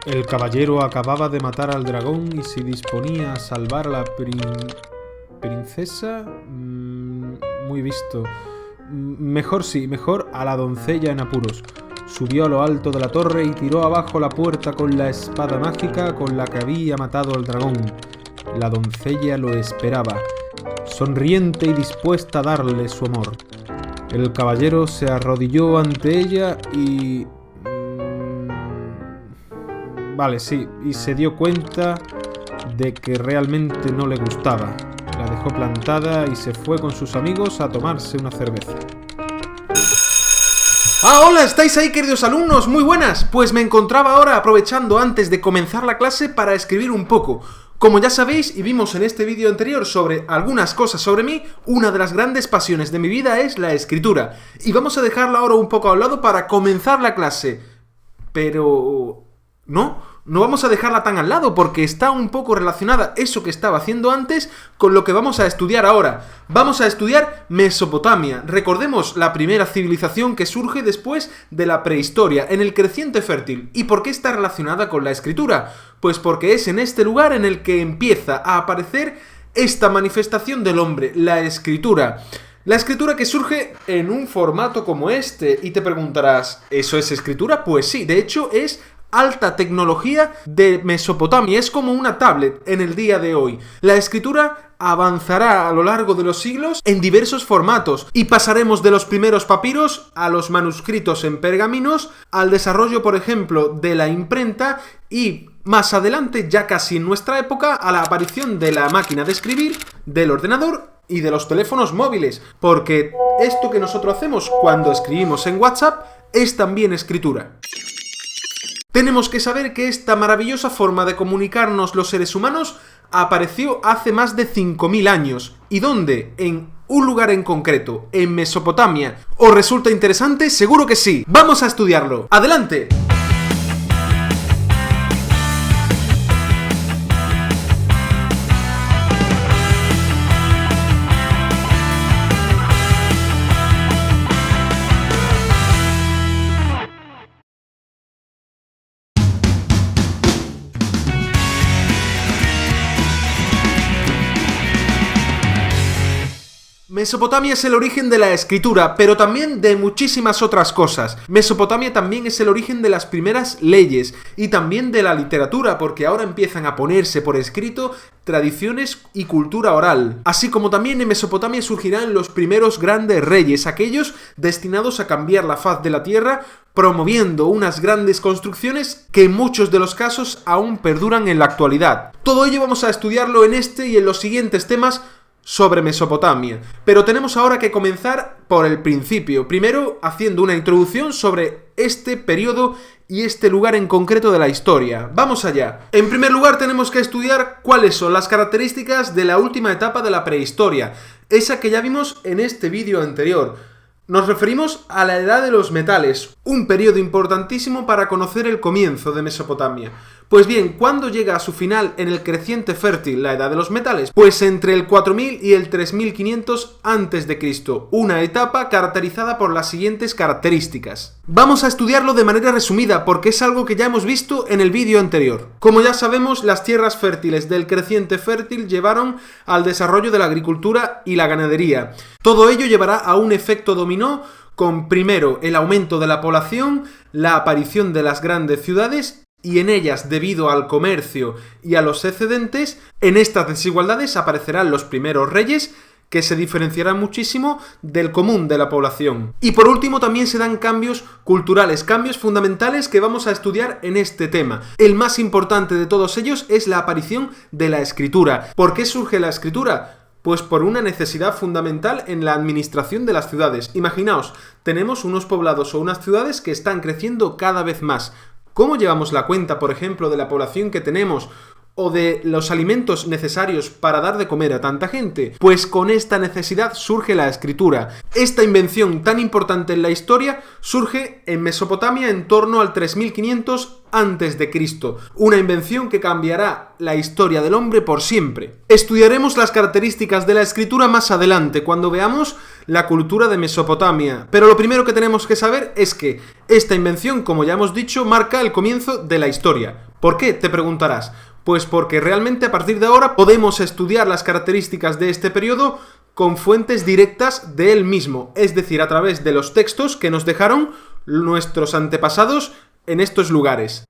El caballero acababa de matar al dragón y se disponía a salvar a la princesa. Muy visto. Mejor a la doncella en apuros. Subió a lo alto de la torre y tiró abajo la puerta con la espada mágica con la que había matado al dragón. La doncella lo esperaba, sonriente y dispuesta a darle su amor. El caballero se arrodilló ante ella y... y se dio cuenta de que realmente no le gustaba. La dejó plantada y se fue con sus amigos a tomarse una cerveza. Hola, ¿estáis ahí, queridos alumnos? Muy buenas. Pues me encontraba ahora aprovechando antes de comenzar la clase para escribir un poco. Como ya sabéis y vimos en este vídeo anterior sobre algunas cosas sobre mí, una de las grandes pasiones de mi vida es la escritura. Y vamos a dejarla ahora un poco a un lado para comenzar la clase. Pero... No vamos a dejarla tan al lado porque está un poco relacionada eso que estaba haciendo antes con lo que vamos a estudiar ahora. Vamos a estudiar Mesopotamia. Recordemos la primera civilización que surge después de la prehistoria, en el Creciente Fértil. ¿Y por qué está relacionada con la escritura? Pues porque es en este lugar en el que empieza a aparecer esta manifestación del hombre, la escritura. La escritura que surge en un formato como este. Y te preguntarás, ¿eso es escritura? Pues sí, de hecho es alta tecnología de Mesopotamia, es como una tablet en el día de hoy. La escritura avanzará a lo largo de los siglos en diversos formatos y pasaremos de los primeros papiros a los manuscritos en pergaminos, al desarrollo, por ejemplo, de la imprenta y más adelante, ya casi en nuestra época, a la aparición de la máquina de escribir, del ordenador y de los teléfonos móviles, porque esto que nosotros hacemos cuando escribimos en WhatsApp es también escritura. Tenemos que saber que esta maravillosa forma de comunicarnos los seres humanos apareció hace más de 5000 años. ¿Y dónde? En un lugar en concreto, en Mesopotamia. ¿Os resulta interesante? Seguro que sí. ¡Vamos a estudiarlo! ¡Adelante! Mesopotamia es el origen de la escritura, pero también de muchísimas otras cosas. Mesopotamia también es el origen de las primeras leyes y también de la literatura, porque ahora empiezan a ponerse por escrito tradiciones y cultura oral. Así como también en Mesopotamia surgirán los primeros grandes reyes, aquellos destinados a cambiar la faz de la tierra, promoviendo unas grandes construcciones que en muchos de los casos aún perduran en la actualidad. Todo ello vamos a estudiarlo en este y en los siguientes temas sobre Mesopotamia, pero tenemos ahora que comenzar por el principio, primero haciendo una introducción sobre este periodo y este lugar en concreto de la historia. ¡Vamos allá! En primer lugar tenemos que estudiar cuáles son las características de la última etapa de la prehistoria, esa que ya vimos en este vídeo anterior. Nos referimos a la Edad de los Metales, un periodo importantísimo para conocer el comienzo de Mesopotamia. Pues bien, ¿cuándo llega a su final en el Creciente Fértil la Edad de los Metales? Pues entre el 4000 y el 3500 a.C., una etapa caracterizada por las siguientes características. Vamos a estudiarlo de manera resumida porque es algo que ya hemos visto en el vídeo anterior. Como ya sabemos, las tierras fértiles del Creciente Fértil llevaron al desarrollo de la agricultura y la ganadería. Todo ello llevará a un efecto dominó con primero el aumento de la población, la aparición de las grandes ciudades y en ellas, debido al comercio y a los excedentes, en estas desigualdades aparecerán los primeros reyes que se diferenciarán muchísimo del común de la población. Y por último también se dan cambios culturales, cambios fundamentales que vamos a estudiar en este tema. El más importante de todos ellos es la aparición de la escritura. ¿Por qué surge la escritura? Pues por una necesidad fundamental en la administración de las ciudades. Imaginaos, tenemos unos poblados o unas ciudades que están creciendo cada vez más. ¿Cómo llevamos la cuenta, por ejemplo, de la población que tenemos o de los alimentos necesarios para dar de comer a tanta gente? Pues con esta necesidad surge la escritura. Esta invención tan importante en la historia surge en Mesopotamia en torno al 3500 a.C., una invención que cambiará la historia del hombre por siempre. Estudiaremos las características de la escritura más adelante, cuando veamos la cultura de Mesopotamia, pero lo primero que tenemos que saber es que esta invención, como ya hemos dicho, marca el comienzo de la historia. ¿Por qué?, te preguntarás. Pues porque realmente a partir de ahora podemos estudiar las características de este periodo con fuentes directas de él mismo, es decir, a través de los textos que nos dejaron nuestros antepasados en estos lugares.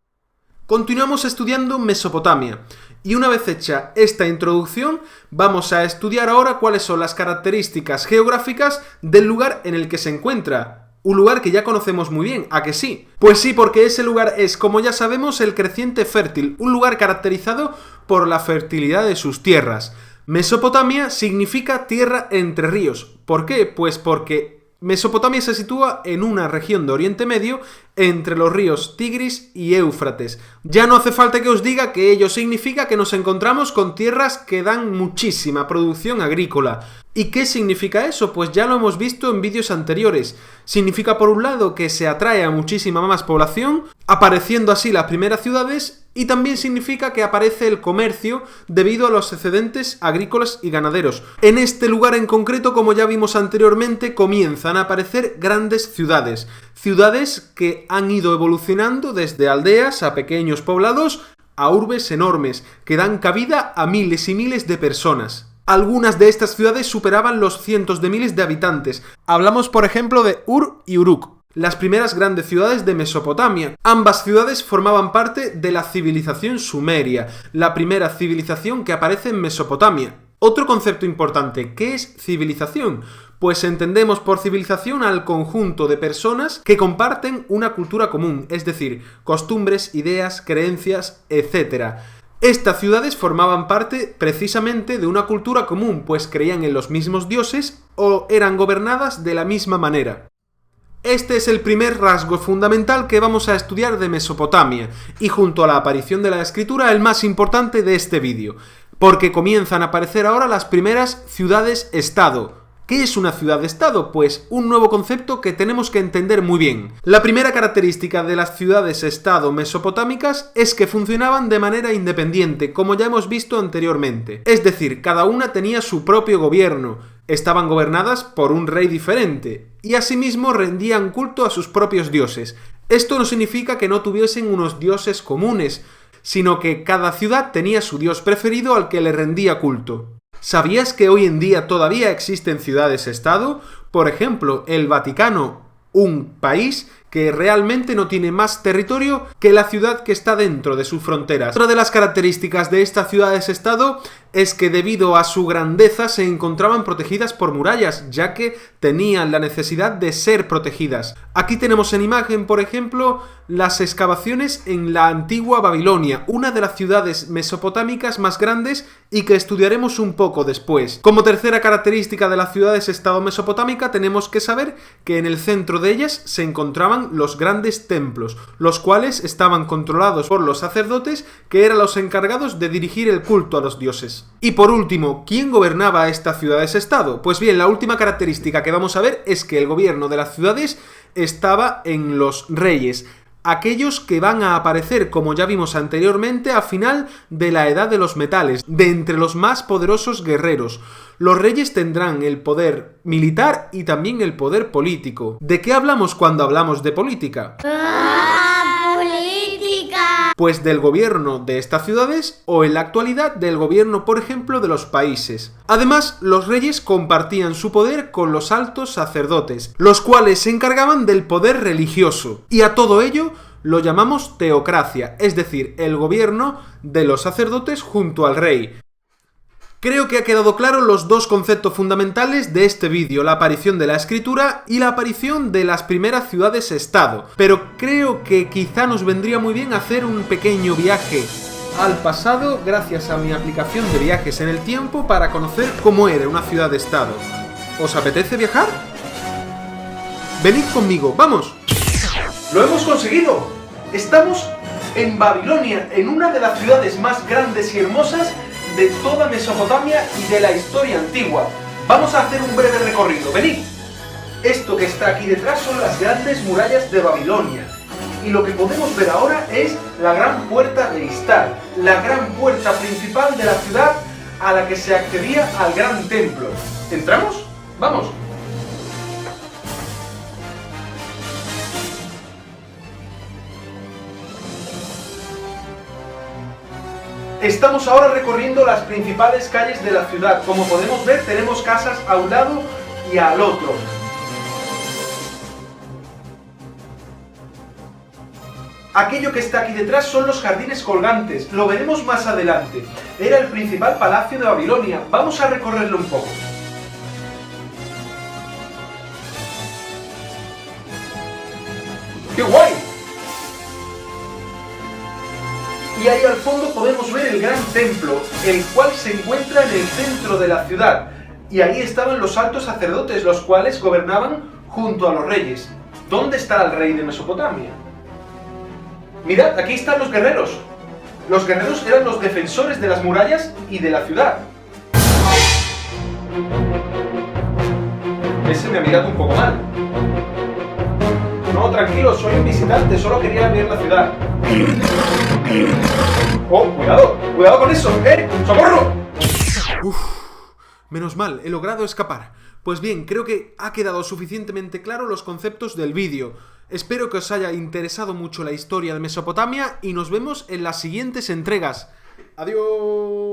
Continuamos estudiando Mesopotamia, y una vez hecha esta introducción, vamos a estudiar ahora cuáles son las características geográficas del lugar en el que se encuentra. Un lugar que ya conocemos muy bien, ¿a que sí? Pues sí, porque ese lugar es, como ya sabemos, el creciente fértil, un lugar caracterizado por la fertilidad de sus tierras. Mesopotamia significa tierra entre ríos. ¿Por qué? Pues porque Mesopotamia se sitúa en una región de Oriente Medio entre los ríos Tigris y Éufrates. Ya no hace falta que os diga que ello significa que nos encontramos con tierras que dan muchísima producción agrícola. ¿Y qué significa eso? Pues ya lo hemos visto en vídeos anteriores. Significa por un lado que se atrae a muchísima más población, apareciendo así las primeras ciudades, y también significa que aparece el comercio debido a los excedentes agrícolas y ganaderos. En este lugar en concreto, como ya vimos anteriormente, comienzan a aparecer grandes ciudades. Ciudades que han ido evolucionando desde aldeas a pequeños poblados a urbes enormes, que dan cabida a miles y miles de personas. Algunas de estas ciudades superaban los cientos de miles de habitantes. Hablamos, por ejemplo, de Ur y Uruk, las primeras grandes ciudades de Mesopotamia. Ambas ciudades formaban parte de la civilización sumeria, la primera civilización que aparece en Mesopotamia. Otro concepto importante, ¿qué es civilización? Pues entendemos por civilización al conjunto de personas que comparten una cultura común, es decir, costumbres, ideas, creencias, etc. Estas ciudades formaban parte precisamente de una cultura común, pues creían en los mismos dioses o eran gobernadas de la misma manera. Este es el primer rasgo fundamental que vamos a estudiar de Mesopotamia, y junto a la aparición de la escritura, el más importante de este vídeo, porque comienzan a aparecer ahora las primeras ciudades-estado. ¿Qué es una ciudad-estado? Pues un nuevo concepto que tenemos que entender muy bien. La primera característica de las ciudades-estado mesopotámicas es que funcionaban de manera independiente, como ya hemos visto anteriormente. Es decir, cada una tenía su propio gobierno, estaban gobernadas por un rey diferente, y asimismo rendían culto a sus propios dioses. Esto no significa que no tuviesen unos dioses comunes, sino que cada ciudad tenía su dios preferido al que le rendía culto. ¿Sabías que hoy en día todavía existen ciudades-estado? Por ejemplo, el Vaticano, un país que realmente no tiene más territorio que la ciudad que está dentro de sus fronteras. Otra de las características de estas ciudades-estado es que debido a su grandeza se encontraban protegidas por murallas, ya que tenían la necesidad de ser protegidas. Aquí tenemos en imagen, por ejemplo, las excavaciones en la antigua Babilonia, una de las ciudades mesopotámicas más grandes y que estudiaremos un poco después. Como tercera característica de las ciudades-estado mesopotámica tenemos que saber que en el centro de ellas se encontraban los grandes templos, los cuales estaban controlados por los sacerdotes, que eran los encargados de dirigir el culto a los dioses. Y por último, ¿quién gobernaba estas ciudades-estado? Pues bien, la última característica que vamos a ver es que el gobierno de las ciudades estaba en los reyes, aquellos que van a aparecer, como ya vimos anteriormente, a final de la Edad de los Metales, de entre los más poderosos guerreros. Los reyes tendrán el poder militar y también el poder político. ¿De qué hablamos cuando hablamos de política? ¡Política! Pues del gobierno de estas ciudades o en la actualidad del gobierno, por ejemplo, de los países. Además, los reyes compartían su poder con los altos sacerdotes, los cuales se encargaban del poder religioso. Y a todo ello lo llamamos teocracia, es decir, el gobierno de los sacerdotes junto al rey. Creo que ha quedado claro los dos conceptos fundamentales de este vídeo, la aparición de la escritura y la aparición de las primeras ciudades-estado. Pero creo que quizá nos vendría muy bien hacer un pequeño viaje al pasado gracias a mi aplicación de viajes en el tiempo para conocer cómo era una ciudad-estado. ¿Os apetece viajar? Venid conmigo, ¡vamos! ¡Lo hemos conseguido! Estamos en Babilonia, en una de las ciudades más grandes y hermosas de toda Mesopotamia y de la historia antigua. Vamos a hacer un breve recorrido, venid. Esto que está aquí detrás son las grandes murallas de Babilonia. Y lo que podemos ver ahora es la gran puerta de Istar, la gran puerta principal de la ciudad a la que se accedía al gran templo. ¿Entramos? ¡Vamos! Estamos ahora recorriendo las principales calles de la ciudad. Como podemos ver, tenemos casas a un lado y al otro. Aquello que está aquí detrás son los jardines colgantes, lo veremos más adelante. Era el principal palacio de Babilonia, vamos a recorrerlo un poco. ¡Qué guay! Y ahí al fondo podemos ver el gran templo, el cual se encuentra en el centro de la ciudad. Y ahí estaban los altos sacerdotes, los cuales gobernaban junto a los reyes. ¿Dónde está el rey de Mesopotamia? Mirad, aquí están los guerreros. Los guerreros eran los defensores de las murallas y de la ciudad. Ese me ha mirado un poco mal. No, tranquilo, soy un visitante, solo quería ver la ciudad. ¡Oh, cuidado! ¡Cuidado con eso! ¡Socorro! Uf, menos mal, he logrado escapar. Pues bien, creo que ha quedado suficientemente claro los conceptos del vídeo. Espero que os haya interesado mucho la historia de Mesopotamia y nos vemos en las siguientes entregas. ¡Adiós!